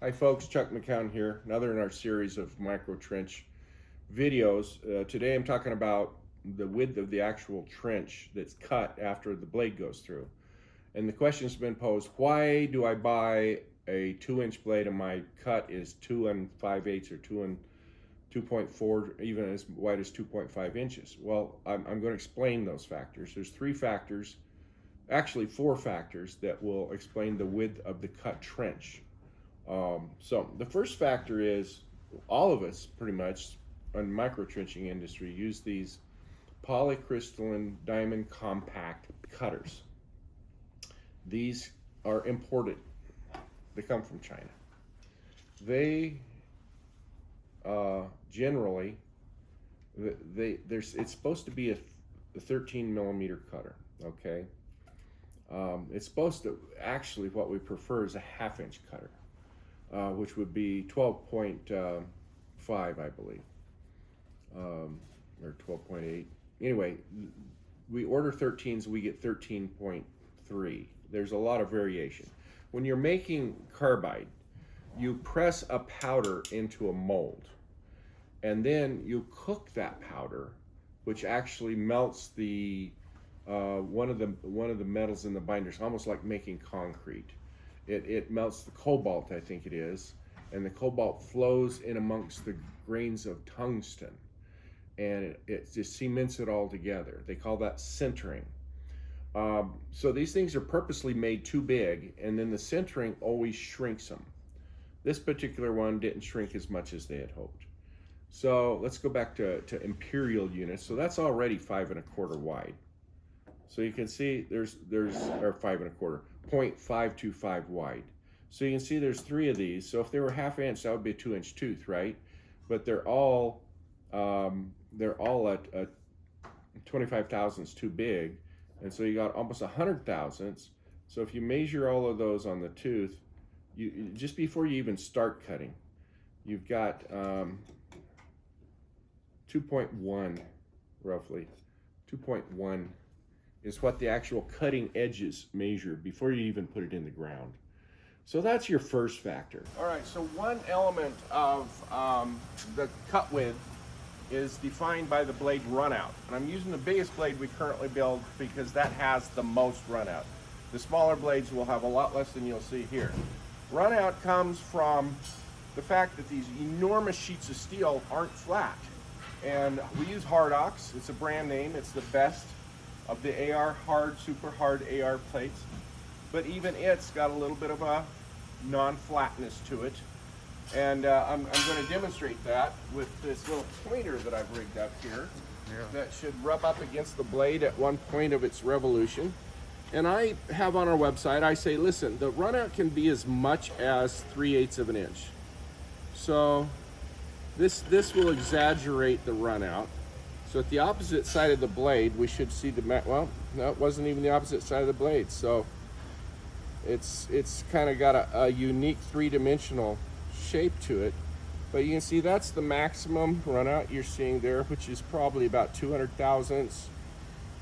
Hi folks, Chuck McCown here, another in our series of micro trench videos. Today I'm talking about the width of the actual trench that's cut after the blade goes through. And the question's been posed, why do I buy a 2-inch blade and my cut is 2 5/8 or 2.4, even as wide as 2.5 inches? Well, I'm going to explain those factors. There's 3 factors, actually 4 factors that will explain the width of the cut trench. So the first factor is all of us pretty much in the micro trenching industry use these polycrystalline diamond compact cutters. These are imported. They come from China. They generally, it's supposed to be a 13 millimeter cutter, okay? It's supposed to, actually what we prefer is a 1/2 inch cutter. Which would be 12.5, I believe, or 12.8. Anyway, we order 13s, we get 13.3. There's a lot of variation. When you're making carbide, you press a powder into a mold, and then you cook that powder, which actually melts the one of the metals in the binders, almost like making concrete. It melts the cobalt, I think it is, and the cobalt flows in amongst the grains of tungsten, and it just cements it all together. They call that sintering. So these things are purposely made too big, and then the sintering always shrinks them. This particular one didn't shrink as much as they had hoped. So let's go back to imperial units. So that's already 5 1/4 wide. So you can see there's or 5 1/4, 0.525 wide. So you can see there's 3 of these. So if they were 1/2 inch, that would be a 2-inch tooth, right? But they're all at 25 thousandths too big, and so you got almost 100 thousandths. So if you measure all of those on the tooth, you just before you even start cutting, you've got 2.1 roughly. 2.1 is what the actual cutting edges measure before you even put it in the ground. So that's your first factor. All right, so one element of the cut width is defined by the blade runout. And I'm using the biggest blade we currently build because that has the most runout. The smaller blades will have a lot less than you'll see here. Runout comes from the fact that these enormous sheets of steel aren't flat. And we use Hardox. It's a brand name. It's the best of the AR hard, super hard AR plates, but even it's got a little bit of a non-flatness to it, and I'm going to demonstrate that with this little pointer that I've rigged up here. That should rub up against the blade at one point of its revolution. And I have on our website, I say, listen, the runout can be as much as 3/8 of an inch. So this will exaggerate the runout. So at the opposite side of the blade, we should see the, well, no, it wasn't even the opposite side of the blade. So it's kind of got a unique 3-dimensional shape to it. But you can see that's the maximum runout you're seeing there, which is probably about 200 thousandths.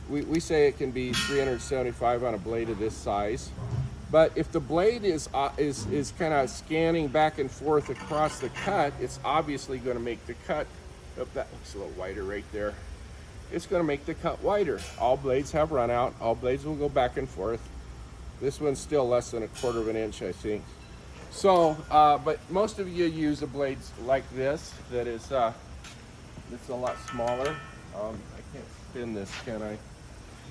We say it can be 375 on a blade of this size. But if the blade is kind of scanning back and forth across the cut, it's obviously going to make the cut. Oh, that looks a little wider right there. It's going to make the cut wider. All blades have runout. All blades will go back and forth. This one's still less than 1/4 of an inch, I think. So, but most of you use a blade like this that is it's a lot smaller. I can't spin this, can I?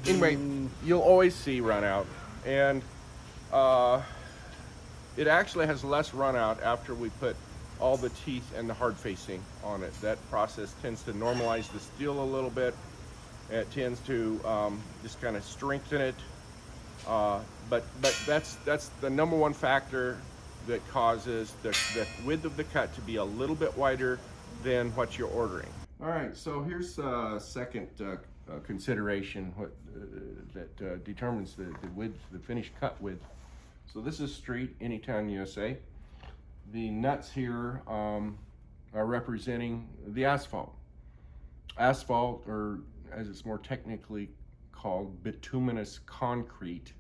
Anyway, you'll always see runout, and it actually has less runout after we put all the teeth and the hard facing on it. That process tends to normalize the steel a little bit. It tends to just kind of strengthen it. But that's the number one factor that causes the width of the cut to be a little bit wider than what you're ordering. All right, so here's a second consideration that determines the width, the finished cut width. So this is Street, Anytown, USA. The nuts here are representing the asphalt. Asphalt, or as it's more technically called, bituminous concrete,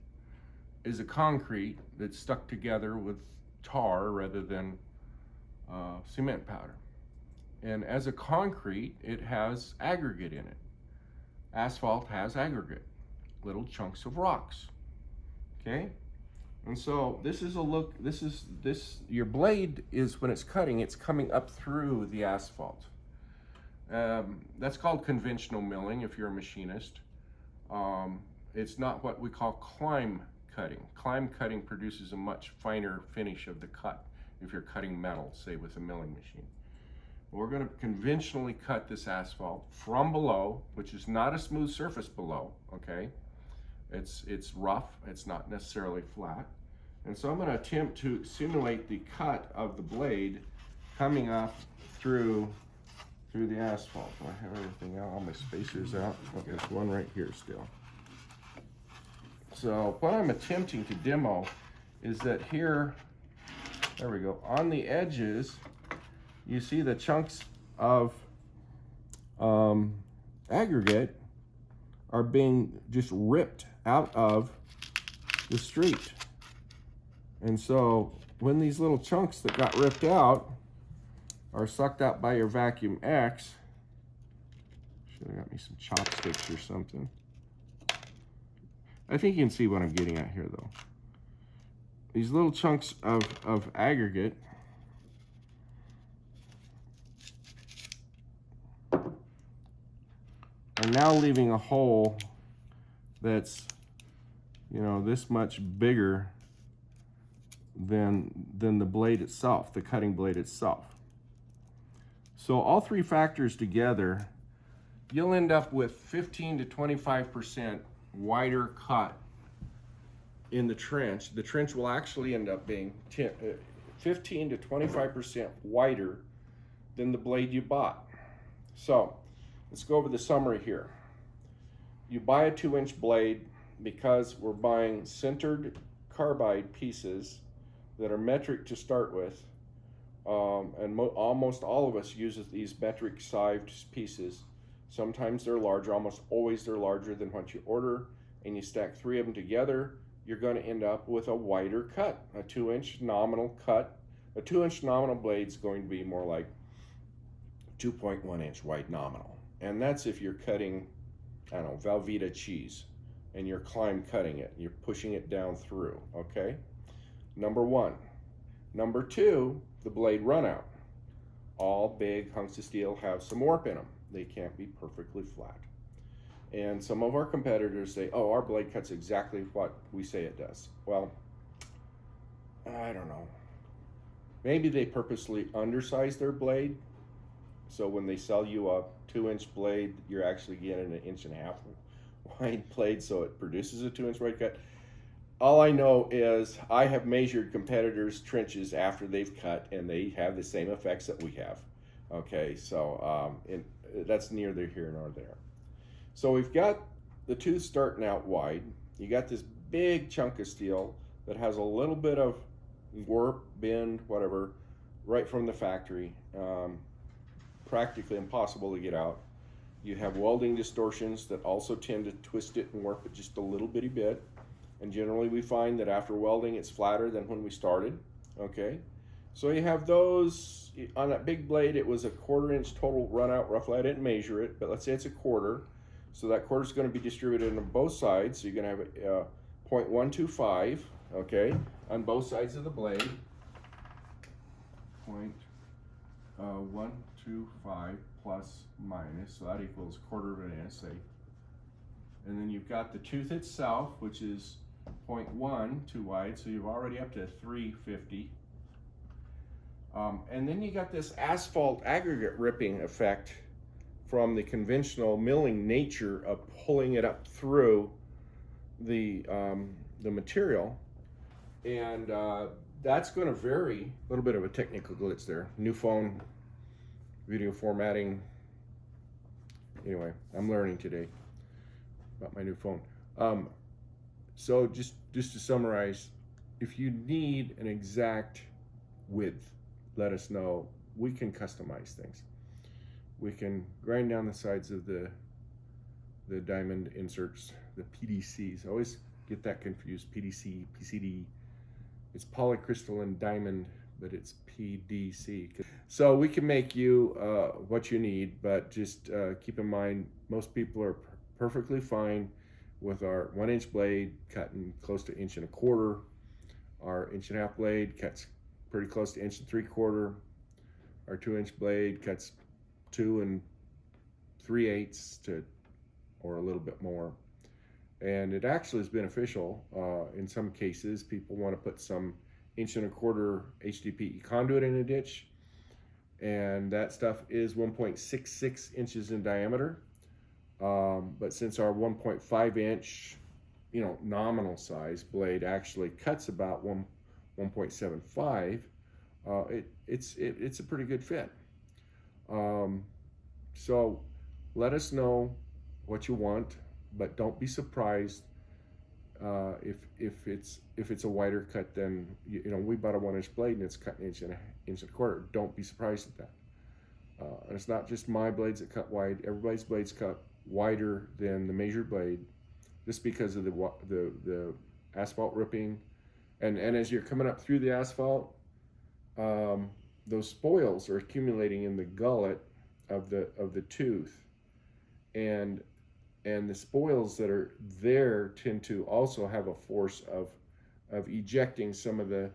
is a concrete that's stuck together with tar rather than cement powder. And as a concrete, it has aggregate in it. Asphalt has aggregate, little chunks of rocks. Okay? And so this is a look, your blade is, when it's cutting, it's coming up through the asphalt. That's called conventional milling if you're a machinist. It's not what we call climb cutting. Climb cutting produces a much finer finish of the cut if you're cutting metal, say with a milling machine. We're going to conventionally cut this asphalt from below, which is not a smooth surface below, okay? It's rough, it's not necessarily flat. And so I'm going to attempt to simulate the cut of the blade coming up through the asphalt. I have everything out, all my spacers out. Oh, there's one right here still. So what I'm attempting to demo is that here, there we go, on the edges, you see the chunks of aggregate are being just ripped out of the street. And so when these little chunks that got ripped out are sucked out by your vacuum X, should have got me some chopsticks or something. I think you can see what I'm getting at here though. These little chunks of aggregate are now leaving a hole that's, you know, this much bigger than the blade itself, the cutting blade itself. So all three factors together, you'll end up with 15 to 25% wider cut in the trench. The trench will actually end up being 15 to 25% wider than the blade you bought. So let's go over the summary here. You buy a 2-inch blade because we're buying sintered carbide pieces that are metric to start with, and almost all of us uses these metric sized pieces. Sometimes they're larger, almost always they're larger than what you order, and you stack 3 of them together, you're going to end up with a wider cut, a 2-inch nominal cut. A 2-inch nominal blade is going to be more like 2.1 inch wide nominal. And that's if you're cutting, I don't know, Velveeta cheese, and you're climb cutting it, you're pushing it down through, okay? Number one. Number two, the blade runout. All big hunks of steel have some warp in them. They can't be perfectly flat. And some of our competitors say, oh, our blade cuts exactly what we say it does. Well, I don't know. Maybe they purposely undersize their blade, so when they sell you a 2-inch blade, you're actually getting an 1.5 inch wide blade, so it produces a 2-inch wide cut. All I know is I have measured competitors' trenches after they've cut, and they have the same effects that we have. Okay, so that's neither here nor there. So we've got the tooth starting out wide. You got this big chunk of steel that has a little bit of warp, bend, whatever, right from the factory. Practically impossible to get out. You have welding distortions that also tend to twist it and warp it just a little bitty bit. And generally we find that after welding it's flatter than when we started, okay? So you have those, on that big blade it was a 1/4 inch total runout roughly. I didn't measure it, but let's say it's a 1/4. So that 1/4 is going to be distributed on both sides. So you're going to have a 0.125, okay, on both sides of the blade. 0.125 plus minus, so that equals 1/4 of an inch, say. And then you've got the tooth itself, which is 0.1 too wide, so you're already up to 350. And then you got this asphalt aggregate ripping effect from the conventional milling nature of pulling it up through the material, and that's going to vary. A little bit of a technical glitch there. New phone, video formatting. Anyway, I'm learning today about my new phone. So just to summarize, if you need an exact width, let us know. We can customize things. We can grind down the sides of the diamond inserts, the PDCs. I always get that confused, PDC, PCD. It's polycrystalline diamond, but it's PDC. So we can make you what you need, but just keep in mind, most people are perfectly fine with our 1-inch blade cutting close to 1.25 inches. Our 1.5-inch blade cuts pretty close to 1 3/4 inches. Our 2-inch blade cuts 2 3/8 to, or a little bit more. And it actually is beneficial in some cases. People want to put some 1.25 inch HDPE conduit in a ditch, and that stuff is 1.66 inches in diameter. But since our 1.5-inch, nominal size blade actually cuts about 1.75, it's a pretty good fit. So let us know what you want, but don't be surprised if it's a wider cut than, we bought a 1-inch blade and it's cut 1.25 inches. Don't be surprised at that. And it's not just my blades that cut wide. Everybody's blades cut wider than the measured blade, just because of the asphalt ripping, and as you're coming up through the asphalt, those spoils are accumulating in the gullet of the tooth, and the spoils that are there tend to also have a force of ejecting some of the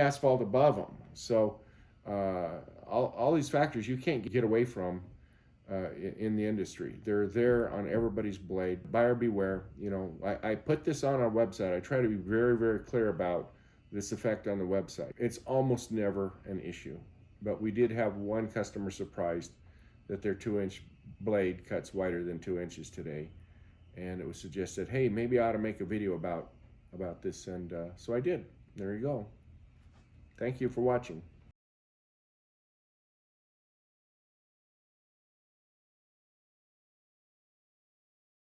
asphalt above them. So all these factors you can't get away from in the industry. They're there on everybody's blade. Buyer beware. I put this on our website. I try to be very, very clear about this effect on the website. It's almost never an issue, but we did have one customer surprised that their 2-inch blade cuts wider than 2 inches today, and it was suggested, hey, maybe I ought to make a video about this, and so I did. There you go. Thank you for watching.